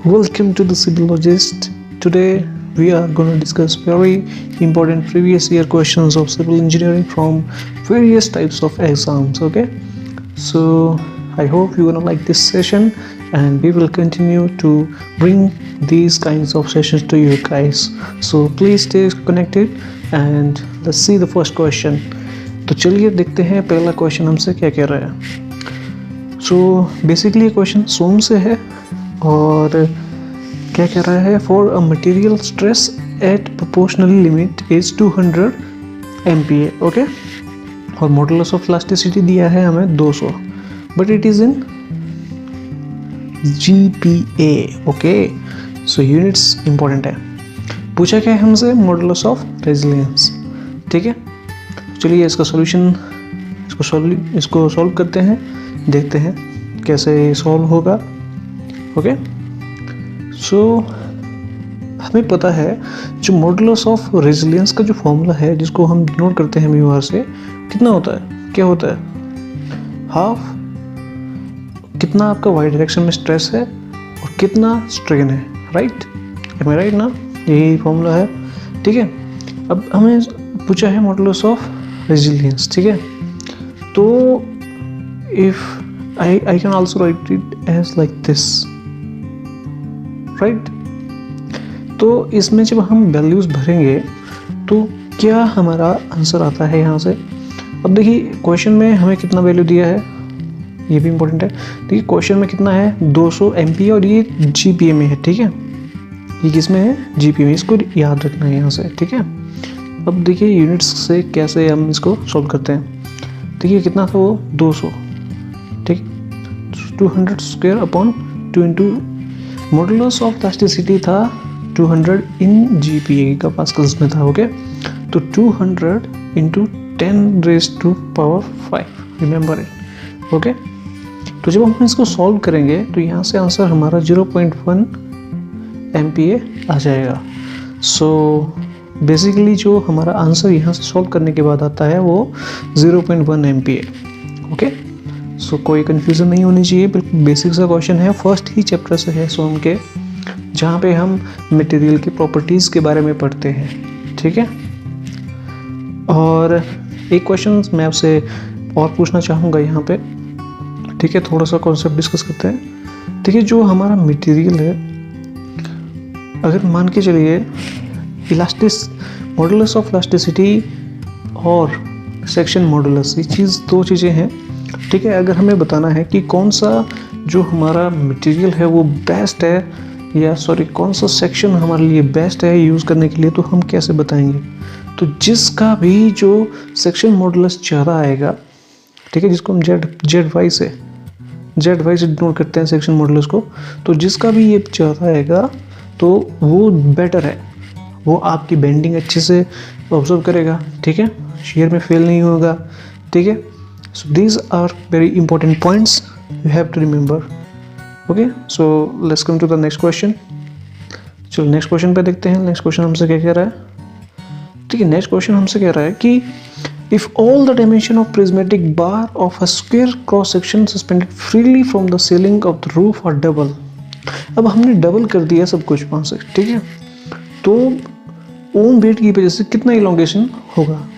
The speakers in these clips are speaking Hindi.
Welcome to the Civilologist. Today we are going to discuss very important previous year questions of civil engineering from various types of exams. Okay, so I hope you're gonna like this session, and we will continue to bring these kinds of sessions to you guys. So please stay connected and let's see the first question. तो चलिए देखते हैं पहला क्वेश्चन हमसे क्या कह रहा है. सो बेसिकली क्वेश्चन सोम से है और क्या कह रहा है. For a material stress eight proportional limit is 200 MPa. Okay, और मॉडुलस ऑफ इलास्टिसिटी दिया है हमें 200, but it is in GPa. Okay, so units important है. पूछा क्या है हमसे? Modulus of resilience. ठीक है, चलिए इसका सॉल्यूशन इसको सॉल्व करते हैं, देखते हैं कैसे सॉल्व होगा. ओके, सो हमें पता है जो मॉडुलस ऑफ रेजिलियंस का जो फॉर्मूला है जिसको हम नोट करते हैं म्यू आर से, कितना होता है? क्या होता है? हाफ कितना आपका वाई डायरेक्शन में स्ट्रेस है और कितना स्ट्रेन है. राइट, एम आई राइट ना? यही फॉर्मूला है. ठीक है, अब हमें पूछा है मॉडुलस ऑफ रेजिलियंस. ठीक है, तो if I can also write it as like this, right? तो इसमें जब हम वैल्यूज भरेंगे तो क्या हमारा आंसर आता है यहाँ से. अब देखिए क्वेश्चन में हमें कितना वैल्यू दिया है, ये भी इम्पोर्टेंट है. देखिए क्वेश्चन में कितना है? 200 MPa और ये GPa में है. ठीक है, ये किस में है? GPa में. इसको याद रखना है यहाँ से. ठीक है, अब देखिए यूनिट्स से कैसे हम इसको सॉल्व करते हैं. देखिए कितना था वो? 200. ठीक, 200 square upon 2 into modulus of elasticity था 200 इन GPa का पास्कल्स में था. ओके, तो 200 into 10 raise to power 5. Remember it. Okay, तो जब हम इसको सॉल्व करेंगे तो यहाँ से आंसर हमारा 0.1 MPa आ जाएगा. सो बेसिकली जो हमारा आंसर यहाँ से सॉल्व करने के बाद आता है वो 0.1 MPa. ओके, सो कोई कन्फ्यूज़न नहीं होनी चाहिए, बिल्कुल बेसिक सा क्वेश्चन है. फर्स्ट ही चैप्टर से है सोम के, जहाँ पे हम मटेरियल की प्रॉपर्टीज़ के बारे में पढ़ते हैं. ठीक है, और एक क्वेश्चन मैं आपसे और पूछना चाहूँगा यहाँ पे. ठीक है, थोड़ा सा कॉन्सेप्ट डिस्कस करते हैं. ठीक है, जो हमारा मटेरियल है, अगर मान के चलिए मॉडुलस ऑफ इलास्टिसिटी और सेक्शन मॉडुलस, ये चीज़ दो चीज़ें हैं. ठीक है, अगर हमें बताना है कि कौन सा जो हमारा मटेरियल है वो बेस्ट है, या कौन सा सेक्शन हमारे लिए बेस्ट है यूज़ करने के लिए, तो हम कैसे बताएंगे? तो जिसका भी जो सेक्शन मॉडुलस ज़्यादा आएगा, ठीक है, जिसको हम जेड वाई से डिनोट करते हैं सेक्शन मॉडुलस को, तो जिसका भी ये ज़्यादा आएगा तो वो बेटर है, वो आपकी बेंडिंग अच्छे से ऑब्जर्व करेगा. ठीक है, शेयर में फेल नहीं होगा. ठीक है, so these are very important points you have to remember. Okay, so let's come to the next question. चलो नेक्स्ट क्वेश्चन पे देखते हैं. नेक्स्ट क्वेश्चन हमसे क्या कह रहा है? ठीक है, नेक्स्ट क्वेश्चन हमसे कह रहा है कि if all the dimension of prismatic bar of a square cross section suspended freely from the ceiling of the roof are double. अब हमने डबल कर दिया सब कुछ वहाँ से. ठीक है, तो ओम वेट की वजह से कितना इलोंगेशन होगा.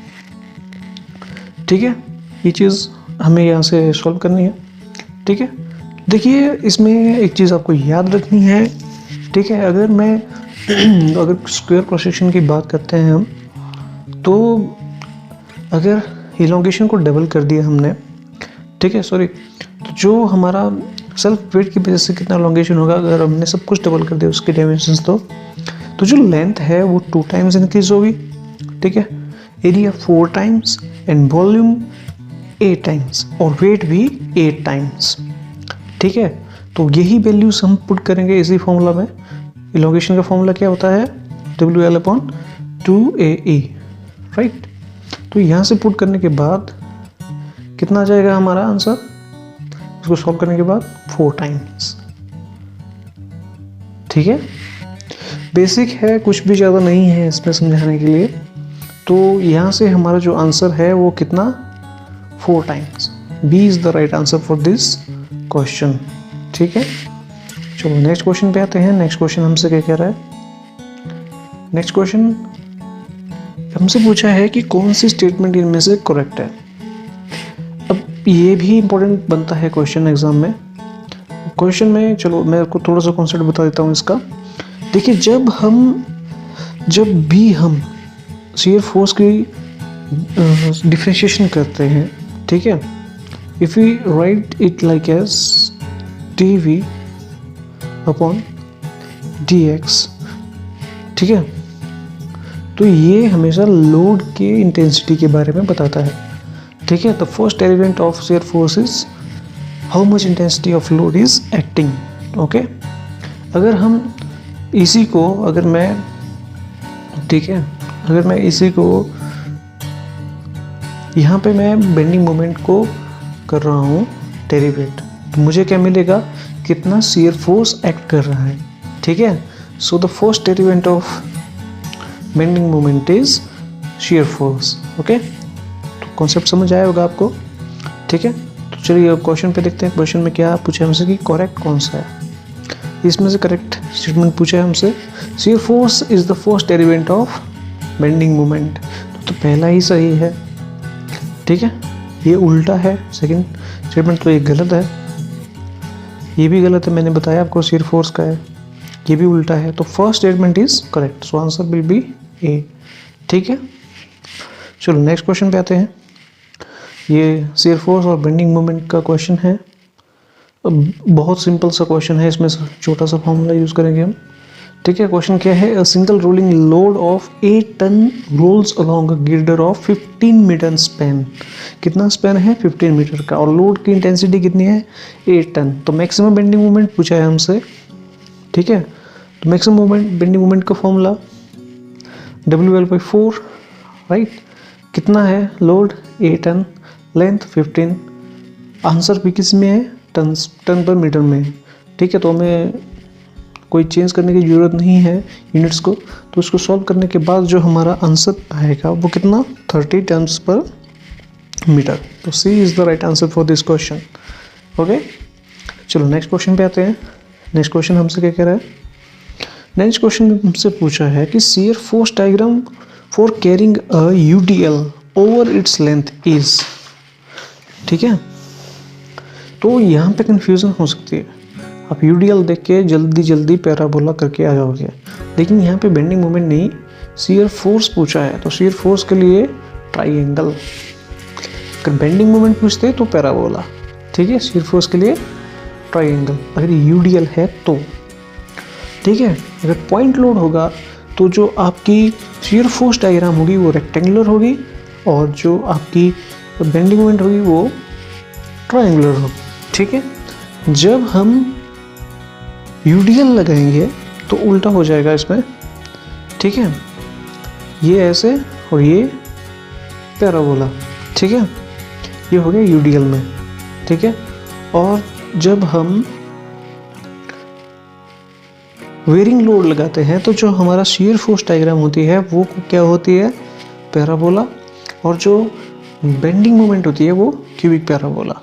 ठीक है, ये चीज़ हमें यहाँ से सॉल्व करनी है. ठीक है, देखिए इसमें एक चीज़ आपको याद रखनी है. ठीक है, अगर स्क्वायर क्रॉस सेक्शन की बात करते हैं हम, तो अगर इलोंगेशन को डबल कर दिया हमने, ठीक है, तो जो हमारा सेल्फ वेट की वजह से कितना इलोंगेशन होगा अगर हमने सब कुछ डबल कर दिया उसके डायमेंशंस, तो जो लेंथ है वो 2 टाइम्स इंक्रीज होगी. ठीक है, area 4 times and volume 8 times और वेट भी 8 टाइम्स. ठीक है, तो यही वैल्यूज हम पुट करेंगे इसी फॉर्मूला में. इलोंगेशन का फॉर्मूला क्या होता है? WL/2AE. राइट, तो यहाँ से पुट करने के बाद कितना आ जाएगा हमारा आंसर? इसको सॉल्व करने के बाद 4 टाइम्स. ठीक है, बेसिक है, कुछ भी ज़्यादा नहीं है इसमें समझाने के लिए. तो यहाँ से हमारा जो आंसर है वो कितना? 4 times. B is the right answer for this question. ठीक है, चलो नेक्स्ट क्वेश्चन पे आते हैं। नेक्स्ट क्वेश्चन हमसे क्या कह रहा है? नेक्स्ट क्वेश्चन हमसे पूछा है कि कौन सी स्टेटमेंट इनमें से करेक्ट है। अब ये भी इंपॉर्टेंट बनता है क्वेश्चन एग्जाम में। क्वेश्चन में चलो मैं आपको थोड़ा सा कॉन्सेप्ट बता देता हूँ इसका। देखिए, जब भी हम शियर फोर्स की डिफरेंशिएशन करते हैं, ठीक है, if we write it like as dv upon dx, ठीक है, तो ये हमेशा लोड के इंटेंसिटी के बारे में बताता है, ठीक है। The first element of shear force is how much intensity of load is acting, okay. अगर हम इसी को अगर मैं इसी को यहाँ पे मैं बेंडिंग मोमेंट को कर रहा हूँ डेरिवेट, तो मुझे क्या मिलेगा? कितना शियर फोर्स एक्ट कर रहा है, ठीक है। So the first derivative of bending moment is shear force, okay. तो कॉन्सेप्ट समझ आया होगा आपको, ठीक है। तो चलिए अब क्वेश्चन पे देखते हैं। क्वेश्चन में क्या पूछा है हमसे कि करेक्ट कौन सा है। इसमें से करेक्ट स्टेटमेंट पूछा है हमसे, shear force is the first derivative of bending moment. तो पहला ही सही है, ठीक है। ये उल्टा है, सेकंड स्टेटमेंट तो ये गलत है, ये भी गलत है, मैंने बताया आपको शियर फोर्स का है, ये भी उल्टा है। तो first statement is correct, so answer will be A, ठीक है। चलो नेक्स्ट क्वेश्चन पे आते हैं। ये शियर फोर्स और बेंडिंग मोमेंट का क्वेश्चन है। बहुत सिंपल सा क्वेश्चन है, इसमें छोटा सा फॉर्मूला यूज करेंगे हम, ठीक है। क्वेश्चन क्या है? A single rolling load of 8 ton rolls along a girder of 15 metre span. कितना स्पैन है? 15 मीटर का, और लोड की इंटेंसिटी कितनी है? 8 टन। तो मैक्सिमम बेंडिंग मोमेंट पूछा है हमसे, ठीक है। तो मैक्सिमम बेंडिंग मोमेंट का फॉर्मूला WL/4, राइट। कितना है लोड? 8 टन, लेंथ 15, आंसर भी किस में है? टन पर मीटर में, ठीक है। तो हमें कोई चेंज करने की ज़रूरत नहीं है यूनिट्स को। तो उसको सॉल्व करने के बाद जो हमारा आंसर आएगा वो कितना? 30 टन्स पर मीटर। तो C is the right answer for this question, okay. चलो नेक्स्ट क्वेश्चन पे आते हैं। नेक्स्ट क्वेश्चन हमसे क्या कह रहा है? नेक्स्ट क्वेश्चन में हमसे पूछा है कि shear force diagram for carrying a UDL over its length is, ठीक है। तो यहाँ पे कंफ्यूजन हो सकती है। आप UDL देख के जल्दी पैराबोला करके आ जाओगे, लेकिन यहाँ पे बेंडिंग मोमेंट नहीं, शियर फोर्स पूछा है। तो शियर फोर्स के लिए ट्राइंगल, अगर बेंडिंग मोमेंट पूछते तो पैराबोला, ठीक है। शियर फोर्स के लिए ट्राइंगल अगर UDL है तो, ठीक है। अगर पॉइंट लोड होगा तो जो आपकी शियर फोर्स डायग्राम होगी वो रेक्टेंगुलर होगी, और जो आपकी बेंडिंग मोमेंट होगी वो ट्राइंगुलर होगी, ठीक है। जब हम UDL लगाएंगे तो उल्टा हो जाएगा इसमें, ठीक है। ये ऐसे और ये पैराबोला, ठीक है। ये हो गया UDL में, ठीक है। और जब हम वेयरिंग लोड लगाते हैं तो जो हमारा शियर फोर्स डायग्राम होती है वो क्या होती है? पैराबोला, और जो बेंडिंग मोमेंट होती है वो क्यूबिक पैराबोला,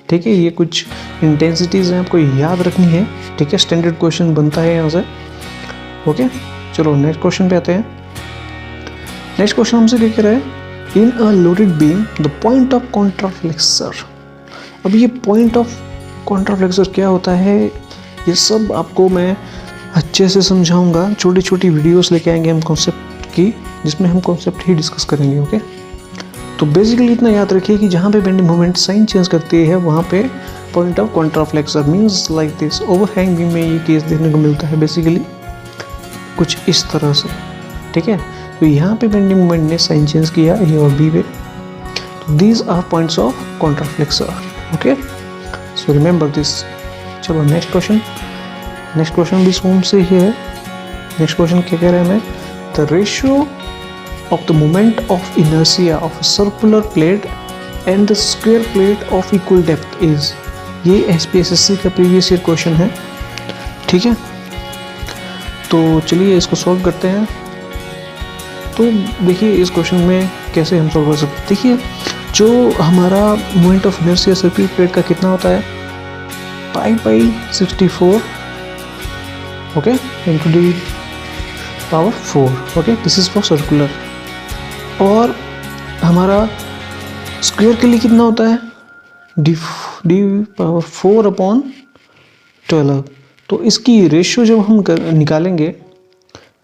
ठीक है। ये कुछ इंटेंसिटीज़ हैं, आपको याद रखनी है, ठीक है। स्टैंडर्ड क्वेश्चन बनता है यहाँ से, ओके। चलो नेक्स्ट क्वेश्चन पे आते हैं। नेक्स्ट क्वेश्चन हमसे क्या कह रहा है? In a loaded beam the point of contraflexure. अब ये पॉइंट ऑफ कॉन्ट्राफ्लेक्सर क्या होता है, ये सब आपको मैं अच्छे से समझाऊंगा। छोटी छोटी वीडियोस लेके आएंगे हम कॉन्सेप्ट की, जिसमें हम कॉन्सेप्ट ही डिस्कस करेंगे, ओके। तो बेसिकली इतना याद रखिए कि जहाँ पे बेंडिंग मोमेंट साइन चेंज करती है वहाँ पे point of contraflexure means like this. Overhang beam में ये केस देखने को मिलता है बेसिकली कुछ इस तरह से, ठीक है। तो यहाँ पे बेंडिंग मोमेंट ने साइन चेंज किया ए और बी पे, तो these are points of contraflexure, okay. So remember this. चलो नेक्स्ट क्वेश्चन भी सोम से ही है। नेक्स्ट क्वेश्चन क्या कह रहे हैं हमें? The ratio of the moment of inertia of a circular plate and the square plate of equal depth is। ये SPSS का प्रीवियस ईयर क्वेश्चन है, ठीक है। तो चलिए इसको सॉल्व करते हैं। तो देखिए इस क्वेश्चन में कैसे हम सॉल्व कर सकते हैं। देखिए जो हमारा moment of inertia circular plate का कितना होता है? पाई 64 okay, into D power 4। Okay, this is for circular. और हमारा स्क्वायर के लिए कितना होता है, डी पावर 4 अपॉन 12। तो इसकी रेशियो जब हम निकालेंगे,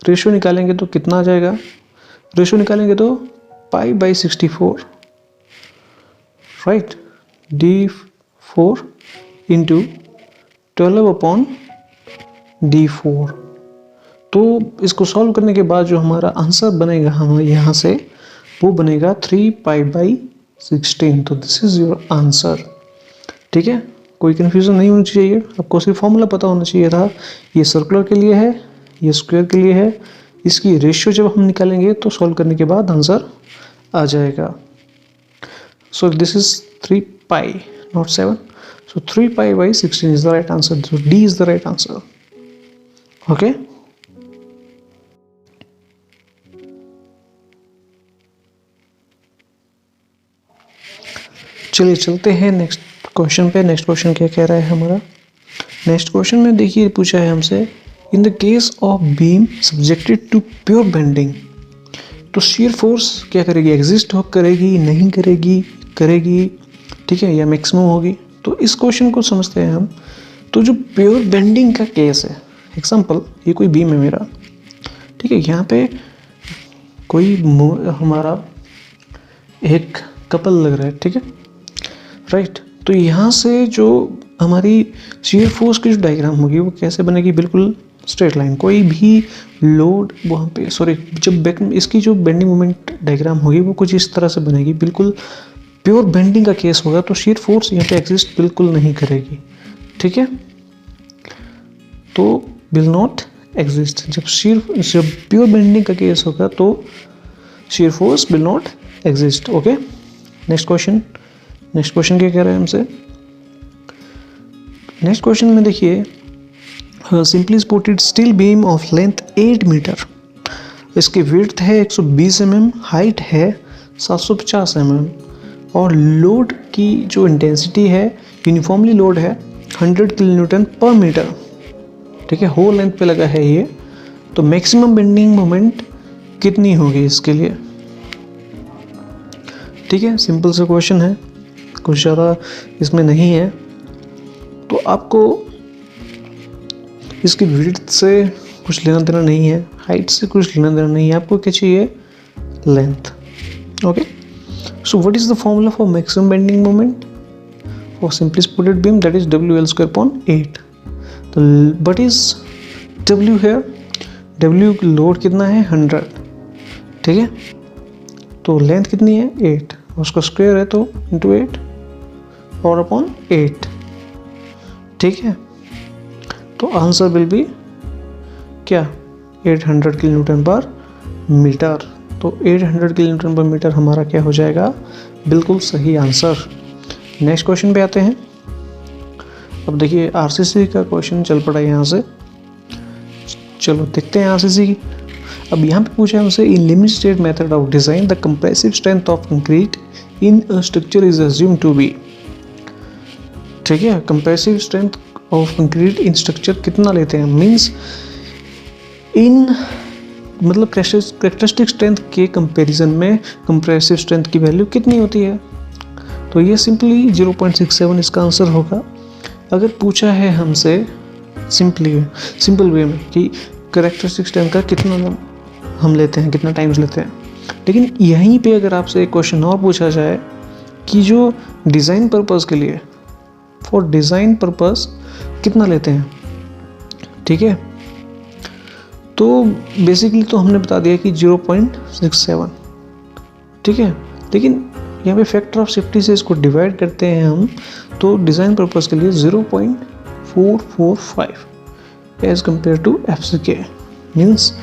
रेशियो निकालेंगे तो कितना आ जाएगा, रेशियो निकालेंगे तो π/64, right, D4 into 12 upon D4। तो इसको सॉल्व करने के बाद जो हमारा आंसर बनेगा हम यहाँ से, वो बनेगा 3π/16। तो दिस इज योर आंसर। ठीक है, कोई कन्फ्यूज़न नहीं होनी चाहिए, आपको सिर्फ फॉर्मूला पता होना चाहिए था। ये सर्कुलर के लिए है, ये स्क्वायर के लिए है। इसकी रेशियो जब हम निकालेंगे तो सॉल्व करने के बाद आंसर आ जाएगा। So this is 3π not 7। So 3π/16 is the right answer. So D is the right answer. Okay, चलिए चलते हैं नेक्स्ट क्वेश्चन पे। नेक्स्ट क्वेश्चन क्या कह रहा है हमारा, नेक्स्ट क्वेश्चन में देखिए पूछा है हमसे, in the case of beam subjected to pure bending, तो शियर फोर्स क्या करेगी, एग्जिस्ट हो करेगी, नहीं करेगी, करेगी, ठीक है, या मैक्सिमम होगी। तो इस क्वेश्चन को समझते हैं हम। तो जो प्योर बेंडिंग का केस है, एग्जांपल ये कोई बीम है मेरा, ठीक है, यहाँ पे कोई हमारा एक कपल लग रहा है, ठीक है, राइट। तो यहाँ से जो हमारी शियर फोर्स की जो डायग्राम होगी वो कैसे बनेगी, बिल्कुल स्ट्रेट लाइन, कोई भी लोड वहाँ पे, सॉरी, जब इसकी जो बेंडिंग मोमेंट डायग्राम होगी वो कुछ इस तरह से बनेगी, बिल्कुल प्योर बेंडिंग का केस होगा। तो शियर फोर्स यहाँ पे एग्जिस्ट बिल्कुल नहीं करेगी, ठीक है, तो विल नॉट एग्जिस्ट। जब प्योर बेंडिंग का केस होगा तो shear force will not exist. Okay, next question क्या कह रहा है हमसे, नेक्स्ट क्वेश्चन में देखिए, simply supported steel beam of length 8 metre, इसकी विड्थ है 120 mm, हाइट है 750 mm, और लोड की जो इंटेंसिटी है, यूनिफॉर्मली लोड है 100 kN/मीटर, ठीक है, होल लेंथ पे लगा है ये। तो मैक्सिमम बेंडिंग मोमेंट कितनी होगी इसके लिए, ठीक है, सिंपल सा क्वेश्चन है, कुछ ज़्यादा इसमें नहीं है। तो आपको इसकी विड्थ से कुछ लेना देना नहीं है, हाइट से कुछ लेना देना नहीं है, आपको क्या चाहिए, length. Okay, so what is the formula for maximum bending moment for simply supported beam, that is WL²/8। तो बट इज W है, W लोड कितना है 100, ठीक है, तो लेंथ कितनी है 8, उसका स्क्वायर है तो इंटू 8 और अपॉन 8, ठीक है। तो आंसर विल बी क्या, 800 kN/मीटर। तो 800 kN/मीटर हमारा क्या हो जाएगा, बिल्कुल सही आंसर। नेक्स्ट क्वेश्चन पे आते हैं। अब देखिए आरसीसी का क्वेश्चन चल पड़ा है यहाँ से, चलो देखते हैं आरसीसी की। अब यहाँ पे पूछा है हमसे, in limit state method of design the compressive strength of concrete in a structure is assumed to be, ठीक है, compressive strength of concrete in structure कितना लेते हैं, मीन्स इन मतलब कैरेक्टरिस्टिक स्ट्रेंथ के कंपैरिजन में कंप्रेसिव स्ट्रेंथ की वैल्यू कितनी होती है। तो ये सिंपली 0.67 इसका आंसर होगा। अगर पूछा है हमसे सिंपल वे में कि कैरेक्टरिस्टिक स्ट्रेंथ का कितना हम लेते हैं, कितना टाइम्स लेते हैं, लेकिन यहीं पे अगर आपसे एक क्वेश्चन और पूछा जाए कि जो डिज़ाइन पर्पस के लिए, फॉर डिज़ाइन पर्पस कितना लेते हैं, ठीक है, तो बेसिकली तो हमने बता दिया कि 0.67, ठीक है, लेकिन यहाँ पे फैक्टर ऑफ सेफ्टी से इसको डिवाइड करते हैं हम, तो डिज़ाइन पर्पस के लिए 0.445 as compare to FCK means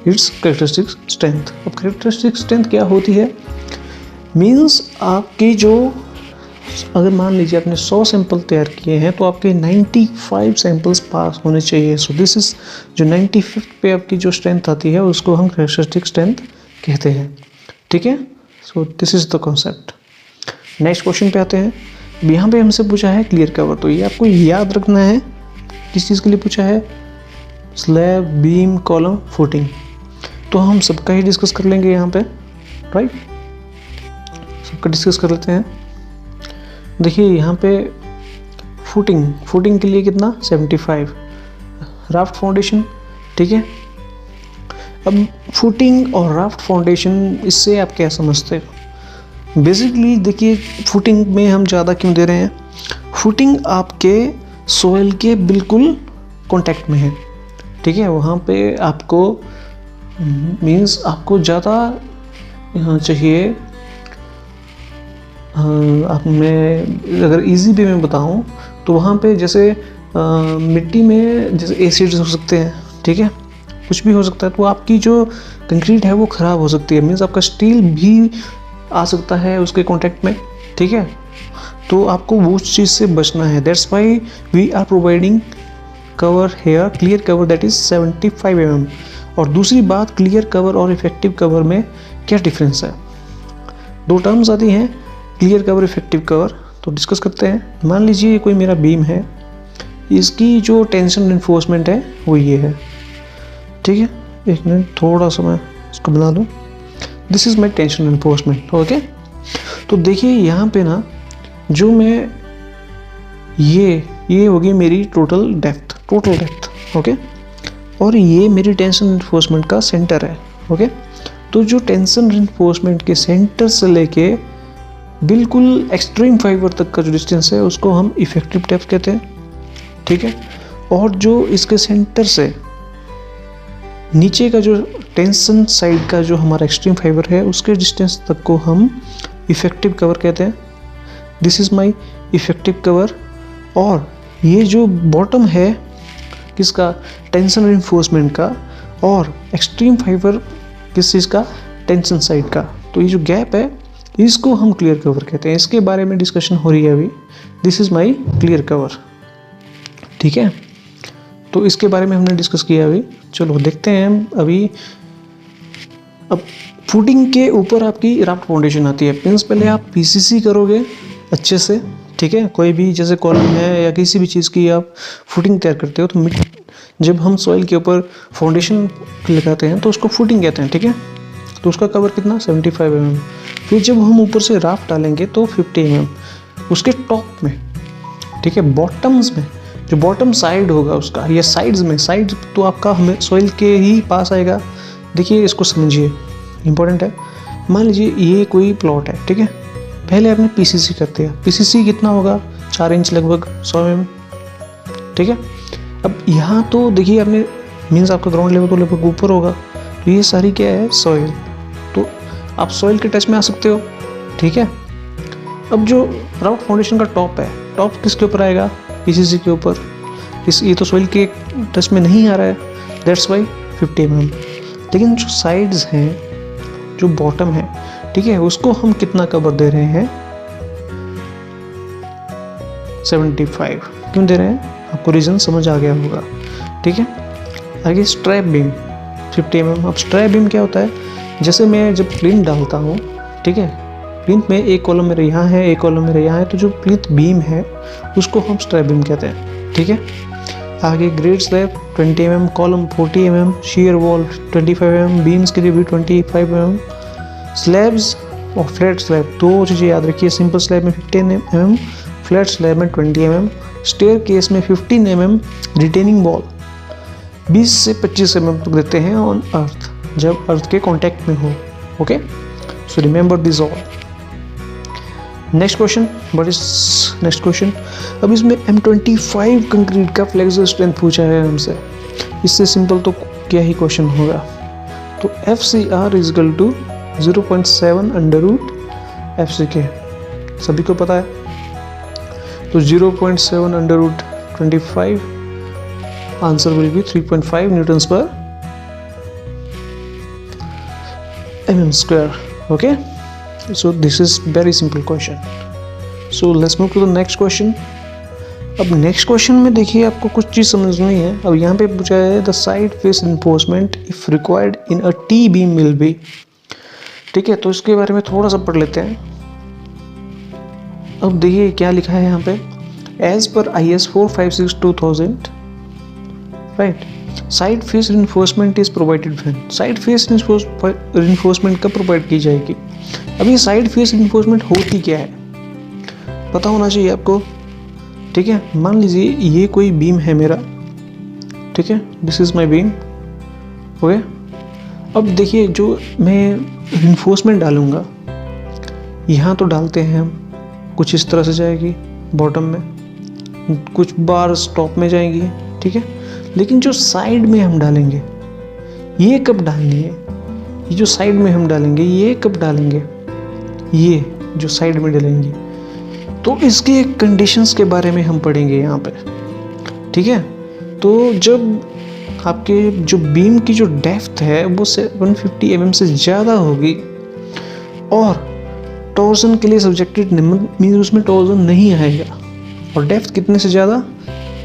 it's characteristic strength. अब कैरेक्टरिस्टिक स्ट्रेंथ क्या होती है, मीन्स आपकी जो, अगर मान लीजिए आपने 100 सैंपल तैयार किए हैं तो आपके 95 सैंपल्स पास होने चाहिए। सो दिस इज जो 95 पे आपकी जो स्ट्रेंथ आती है उसको हम कैरेक्टरिस्टिक स्ट्रेंथ कहते हैं, ठीक है। सो this is the concept. Next question पे आते हैं। यहाँ पे हमसे पूछा है क्लियर कवर, तो ये आपको याद रखना है किस चीज़ के लिए पूछा है, स्लैब, बीम, कॉलम, फुटिंग। तो हम सबका ही डिस्कस कर लेंगे यहाँ पे, राइट। सबका डिस्कस कर लेते हैं। देखिए यहाँ पे फुटिंग के लिए कितना 75, राफ्ट फाउंडेशन, ठीक है। अब फुटिंग और राफ्ट फाउंडेशन, इससे आप क्या समझते हो? बेसिकली देखिए फुटिंग में हम ज़्यादा क्यों दे रहे हैं, फुटिंग आपके सॉइल के बिल्कुल कांटेक्ट में है, ठीक है। वहाँ पे आपको मीन्स आपको ज़्यादा यहाँ चाहिए। आप मैं अगर इजी वे में बताऊँ तो वहाँ पे जैसे मिट्टी में जैसे एसिड्स हो सकते हैं, ठीक है, कुछ भी हो सकता है। तो आपकी जो कंक्रीट है वो ख़राब हो सकती है, मीन्स आपका स्टील भी आ सकता है उसके कांटेक्ट में, ठीक है। तो आपको वो चीज़ से बचना है। That's why we are providing cover here, clear cover that is 75 mm। और दूसरी बात, क्लियर कवर और इफेक्टिव कवर में क्या डिफरेंस है? दो टर्म्स आती हैं, क्लियर कवर, इफेक्टिव कवर। तो डिस्कस करते हैं। मान लीजिए कोई मेरा बीम है, इसकी जो टेंशन इन्फोर्समेंट है वो ये है, ठीक है। एक मिनट, थोड़ा सा मैं इसको बना लूँ। This is my tension enforcement, okay. तो देखिए यहाँ पे ना, जो मैं ये होगी मेरी टोटल डेप्थ, ओके। और ये मेरी टेंशन इन्फोर्समेंट का सेंटर है, ओके। तो जो टेंशन इन्फोर्समेंट के सेंटर से लेके बिल्कुल एक्सट्रीम फाइबर तक का जो डिस्टेंस है उसको हम इफेक्टिव डेप्थ कहते हैं, ठीक है। और जो इसके सेंटर से नीचे का जो टेंशन साइड का जो हमारा एक्सट्रीम फाइबर है उसके डिस्टेंस तक को हम इफेक्टिव कवर कहते हैं। This is my effective cover. और ये जो बॉटम है किसका, टेंशन रिइंफोर्समेंट का, और एक्सट्रीम फाइबर किस चीज़ का, टेंशन साइड का। तो ये जो गैप है इसको हम क्लियर कवर कहते हैं। इसके बारे में डिस्कशन हो रही है अभी। This is my clear cover, ठीक है। तो इसके बारे में हमने डिस्कस किया अभी। चलो देखते हैं अभी। अब फुटिंग के ऊपर आपकी राफ्ट फाउंडेशन आती है। मीन्स पहले आप पीसीसी करोगे अच्छे से, ठीक है। कोई भी जैसे कॉलम है या किसी भी चीज़ की आप फुटिंग तैयार करते हो, तो जब हम सॉइल के ऊपर फाउंडेशन लगाते हैं तो उसको फुटिंग कहते हैं, ठीक है। तो उसका कवर कितना 75 mm। फिर जब हम ऊपर से राफ्ट डालेंगे तो 50 mm उसके टॉप में, ठीक है। बॉटम्स में, जो बॉटम साइड होगा उसका, या साइड्स में, साइड तो आपका हमें सॉइल के ही पास आएगा। देखिए इसको समझिए, इंपॉर्टेंट है। मान लीजिए ये कोई प्लॉट है, ठीक है। पहले आपने पीसीसी कर दिया। पीसीसी कितना होगा, 4 इंच लगभग, 100 mm, ठीक है। अब यहाँ तो देखिए आपने, मीन्स आपका ग्राउंड लेवल तो लगभग ऊपर होगा। तो ये सारी क्या है, सॉइल। तो आप सॉइल के टच में आ सकते हो, ठीक है। अब जो राफ्ट फाउंडेशन का टॉप है, टॉप किसके ऊपर आएगा, पीसीसी के ऊपर। ये तो सॉइल के टच में नहीं आ रहा है, दैट्स वाई 50 mm। लेकिन जो साइड्स हैं, जो बॉटम है, ठीक है, उसको हम कितना कवर दे रहे हैं, 75। क्यों दे रहे हैं, आपको रीज़न समझ आ गया होगा, ठीक है। आगे स्ट्रैप बीम 50 mm। अब स्ट्रैप बीम क्या होता है, जैसे मैं जब प्लिंथ डालता हूँ, ठीक है, प्लिंथ में एक कॉलम मेरे यहाँ है, एक कॉलम मेरे यहाँ है, तो जो प्लिंथ बीम है उसको हम स्ट्रैप बीम कहते हैं, ठीक है। आगे grade slab 20 mm, column 40 mm, shear wall 25 mm, beams के लिए भी 25 mm। स्लैब्स और फ्लैट स्लैब, दो चीज़ें याद रखिए। सिंपल स्लैब में 15 mm, फ्लैट स्लैब में 20 mm। स्टेयर केस में 15 mm, रिटेनिंग वॉल 20 से 25 mm तक देते हैं ऑन अर्थ, जब अर्थ के कांटेक्ट में हो, okay. So remember this all. Next question, what is next question. अब इसमें M25 कंक्रीट का फ्लेक्सर स्ट्रेंथ पूछा है हमसे। इससे सिंपल तो क्या ही क्वेश्चन होगा। तो FCR is equal to 0.7 under root FCK, सभी को पता है। तो 0.7 under root 25, answer will be 3.5 newtons per mm square, okay. So this is very simple question. So let's move to the next question. अब नेक्स्ट क्वेश्चन में देखिए आपको कुछ चीज़ समझनी है। अब यहाँ पे पूछा है the side face enforcement if required in a T beam will be, ठीक है। तो इसके बारे में थोड़ा सा पढ़ लेते हैं। अब देखिए क्या लिखा है यहाँ पे, as per IS 456/2000, right. Side face reinforcement is provided when, side face reinforcement कब प्रोवाइड की जाएगी। अब ये साइड फेस रिइंफोर्समेंट होती क्या है पता होना चाहिए आपको, ठीक है। मान लीजिए ये कोई बीम है मेरा, ठीक है, this is my beam, okay. अब देखिए जो मैं रिइंफोर्समेंट डालूंगा, यहाँ तो डालते हैं हम, कुछ इस तरह से जाएगी बॉटम में, कुछ बार टॉप में जाएंगी, ठीक है। लेकिन जो साइड में हम डालेंगे, ये कब डालनी है, ये जो साइड में हम डालेंगे ये कब डालेंगे, ये जो साइड में डालेंगे, तो इसके कंडीशंस के बारे में हम पढ़ेंगे यहाँ पे, ठीक है। तो जब आपके जो बीम की जो डेप्थ है वो 750 mm से ज़्यादा होगी और टॉर्जन के लिए सब्जेक्टेड मीन्स उसमें टॉर्जन नहीं आएगा, और डेप्थ कितने से ज़्यादा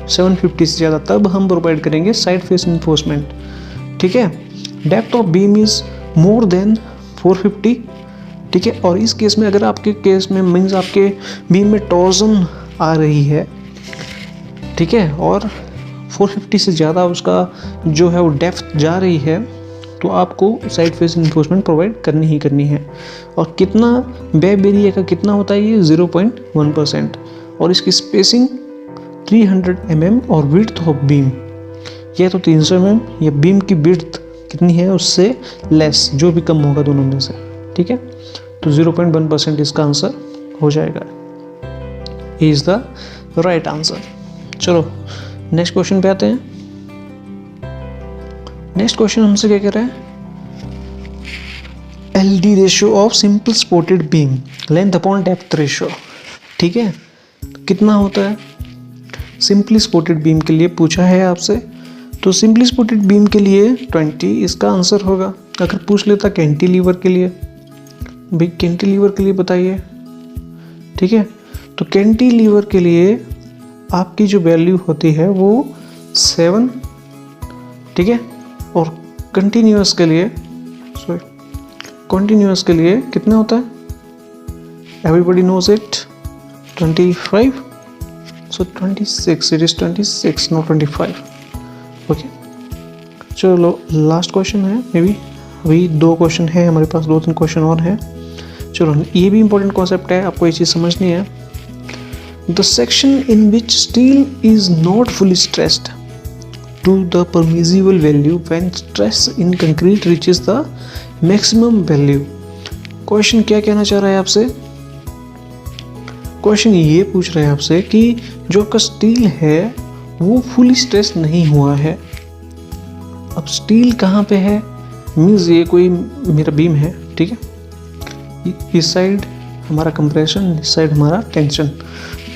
750 से ज़्यादा, तब हम प्रोवाइड करेंगे साइड फेस रिइंफोर्समेंट, ठीक है। Depth of beam is more than 450, ठीक है। और इस केस में अगर आपके केस में मीन्स आपके बीम में टॉर्जन आ रही है, ठीक है, और 450 से ज़्यादा उसका जो है वो डेप्थ जा रही है, तो आपको साइड फेस रिइंफोर्समेंट प्रोवाइड करनी ही करनी है। और कितना वेब एरिया का कितना होता है, ये 0.1%, और इसकी स्पेसिंग 300 mm और विड्थ ऑफ बीम, यह तो 300 mm, या बीम की विड्थ कितनी है उससे लेस, जो भी कम होगा दोनों में से, ठीक है। तो 0.1% इसका आंसर हो जाएगा, इज द राइट आंसर। चलो नेक्स्ट क्वेश्चन पे आते हैं। नेक्स्ट क्वेश्चन हमसे क्या कह रहा है, LD ratio of simple supported beam length upon depth ratio, ठीक है। कितना होता है सिंपली सपोर्टेड बीम के लिए पूछा है आपसे, तो सिंपली सपोर्टेड बीम के लिए 20 इसका आंसर होगा। अगर पूछ लेता कैंटिलीवर के लिए, भाई कैंटिलीवर के लिए बताइए, ठीक है, तो कैंटिलीवर के लिए आपकी जो वैल्यू होती है वो 7, ठीक है, और कंटिन्यूअस के लिए कितना होता है, everybody knows it, 25, so 26, it is 26 not 25, okay. चलो लास्ट क्वेश्चन है, मे बी अभी 2 क्वेश्चन है हमारे पास, 2-3 क्वेश्चन और हैं। चलो ये भी इंपॉर्टेंट कॉन्सेप्ट है, आपको ये चीज़ समझनी है। The section in which steel is not fully stressed to the permissible value when stress in concrete reaches the maximum value। Question क्या कहना चाह रहा है आपसे, क्वेश्चन ये पूछ रहा है आपसे कि जो आपका स्टील है वो फुली स्ट्रेस नहीं हुआ है। अब स्टील कहाँ पे है, मीन्स ये कोई मेरा बीम है, ठीक है, इस साइड हमारा कंप्रेशन, इस साइड हमारा टेंशन,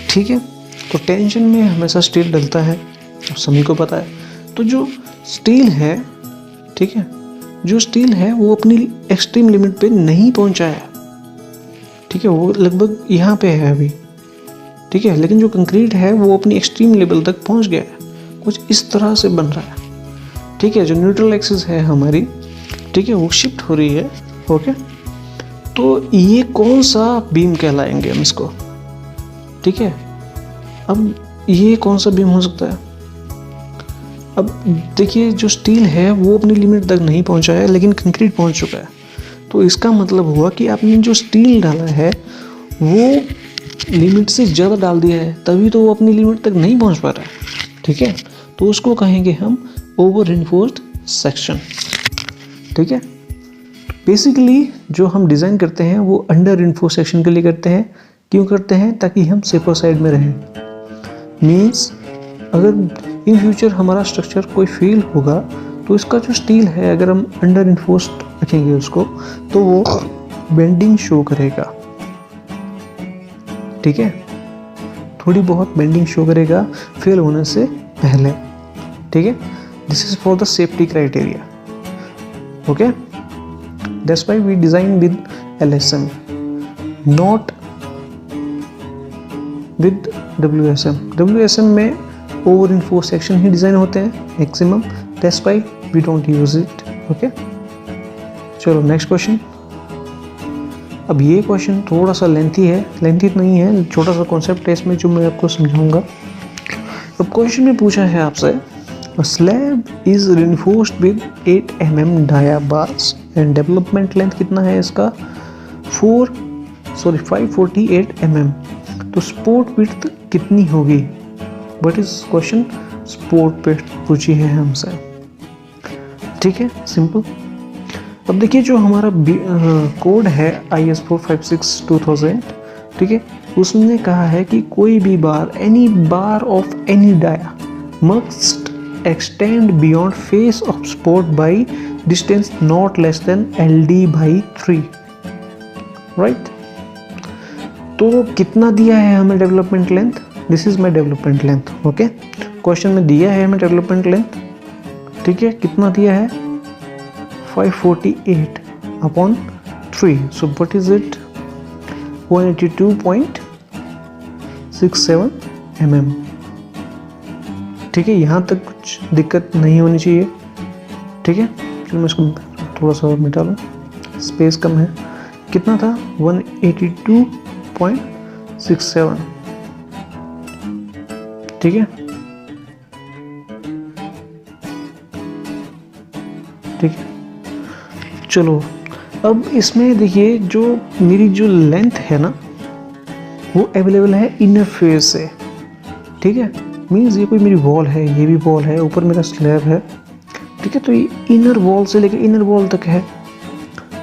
ठीक है। तो टेंशन में हमेशा स्टील डलता है, सभी को पता है। तो जो स्टील है, ठीक है, जो स्टील है वो अपनी एक्सट्रीम लिमिट पे नहीं पहुंचा है, ठीक है, वो लगभग यहाँ पे है अभी, ठीक है। लेकिन जो कंक्रीट है वो अपनी एक्सट्रीम लेवल तक पहुंच गया है, कुछ इस तरह से बन रहा है, ठीक है। जो न्यूट्रल एक्सिस है हमारी, ठीक है, वो शिफ्ट हो रही है, ओके। तो ये कौन सा बीम कहलाएंगे हम इसको, ठीक है। अब ये कौन सा बीम हो सकता है, अब देखिए जो स्टील है वो अपनी लिमिट तक नहीं पहुंचा है, लेकिन कंक्रीट पहुंच चुका है। तो इसका मतलब हुआ कि आपने जो स्टील डाला है वो लिमिट से ज़्यादा डाल दिया है, तभी तो वो अपनी लिमिट तक नहीं पहुंच पा रहा है, ठीक है। तो उसको कहेंगे हम ओवर रिइंफोर्स्ड सेक्शन, ठीक है। बेसिकली जो हम डिज़ाइन करते हैं वो अंडर रिइंफोर्स्ड सेक्शन के लिए करते हैं। क्यों करते हैं, ताकि हम सेफर साइड में रहें। मीन्स अगर इन फ्यूचर हमारा स्ट्रक्चर कोई फेल होगा तो इसका जो स्टील है अगर हम अंडर रिइंफोर्स्ड रखेंगे उसको, तो वो बेंडिंग शो करेगा, ठीक है, थोड़ी बहुत बेंडिंग शो करेगा फेल होने से पहले, ठीक है। This is for the safety criteria, okay. That's why we design with LSM not with WSM। WSM में ओवर रिइंफोर्स्ड सेक्शन ही डिज़ाइन होते हैं maximum, that's why we don't use it, okay. चलो नेक्स्ट क्वेश्चन। अब ये क्वेश्चन थोड़ा सा लेंथी है, लेंथी नहीं है, छोटा सा कॉन्सेप्ट है इसमें जो मैं आपको समझाऊंगा। अब क्वेश्चन में पूछा है आपसे A slab is reinforced with 8 mm dia bars and development length कितना है इसका 548 mm। तो सपोर्ट विड्थ कितनी होगी? What is question? Support width पूछी है हमसे। ठीक है, सिंपल। अब देखिए जो हमारा कोड है IS 456-2000, ठीक है, उसने कहा है कि कोई भी bar, any bar of any dia must extend beyond face of support by distance not less than LD/3, right. तो कितना दिया है हमें development length? This is my development length, okay. Question में दिया है हमें डेवलपमेंट लेंथ, ठीक है, कितना दिया है 548/3। So what is it? 182.67 mm। ठीक है, यहाँ तक कुछ दिक्कत नहीं होनी चाहिए। ठीक है, चलो मैं इसको थोड़ा सा और मिटा लूँ, स्पेस कम है। कितना था? 182.67। ठीक है, ठीक है, चलो अब इसमें देखिए जो मेरी जो लेंथ है ना वो अवेलेबल है इनर फेस से। ठीक है, मीन्स ये कोई मेरी वॉल है, ये भी वॉल है, ऊपर मेरा स्लैब है। ठीक है, तो ये इनर वॉल से लेकर इनर वॉल तक है।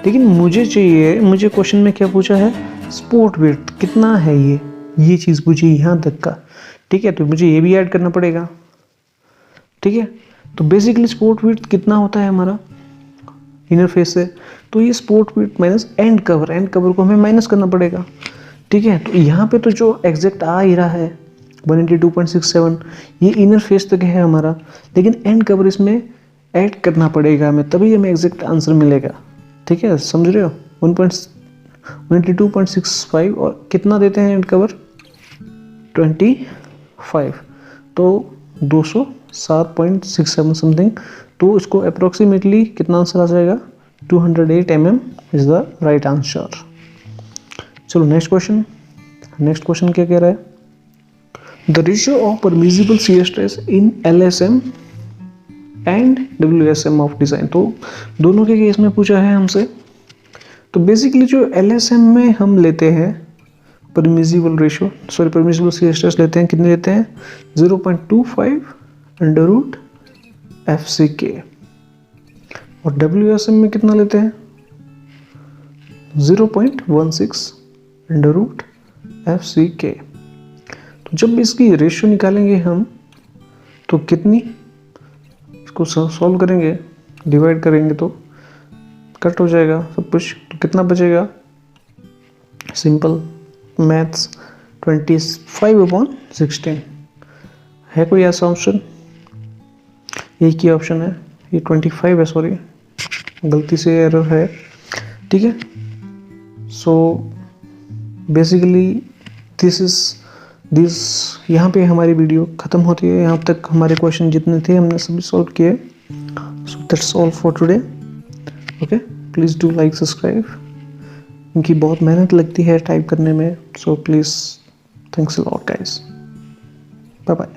लेकिन मुझे चाहिए, मुझे क्वेश्चन में क्या पूछा है? सपोर्ट विड्थ कितना है, ये चीज़ पूछी यहाँ तक का। ठीक है, तो मुझे ये भी ऐड करना पड़ेगा। ठीक है, तो बेसिकली सपोर्ट विड्थ कितना होता है हमारा इनर फेस से? तो ये support width minus and cover को हमें माइनस करना पड़ेगा। ठीक है, तो यहाँ पे तो जो एग्जैक्ट आ ही रहा है 182.67, ये इनर फेस तक है हमारा, लेकिन एंड कवर इसमें ऐड करना पड़ेगा हमें, तभी हमें एग्जैक्ट आंसर मिलेगा। ठीक है, समझ रहे हो? 182.65 और कितना देते हैं एंड कवर? 25, तो 207.67 समथिंग। तो इसको अप्रोक्सीमेटली कितना आंसर आ जाएगा? 208 mm is the right answer. चलो नेक्स्ट क्वेश्चन। नेक्स्ट क्वेश्चन क्या कह रहा है? The ratio of permissible shear stress in LSM and WSM of design. तो दोनों के केस में पूछा है हमसे। तो बेसिकली जो LSM में हम लेते हैं परमिसिबल शियर स्ट्रेस लेते हैं, कितने लेते हैं? 0.25 √FCK। और WSM में कितना लेते हैं? 0.16 √FCK। तो जब इसकी रेशियो निकालेंगे हम तो कितनी, इसको सॉल्व करेंगे, डिवाइड करेंगे तो कट हो जाएगा सब कुछ। तो कितना बचेगा? सिंपल मैथ्स, 25/16 है। कोई ऐसा ऑप्शन? एक ही ऑप्शन है, ये 25 है, सॉरी गलती से एरर है। ठीक है, सो बेसिकली दिस यहाँ पे हमारी वीडियो ख़त्म होती है। यहाँ तक हमारे क्वेश्चन जितने थे हमने सभी सॉल्व किए। So that's all for today. Okay, please do like, subscribe. इनकी बहुत मेहनत लगती है टाइप करने में, so please thanks a lot guys. Bye bye.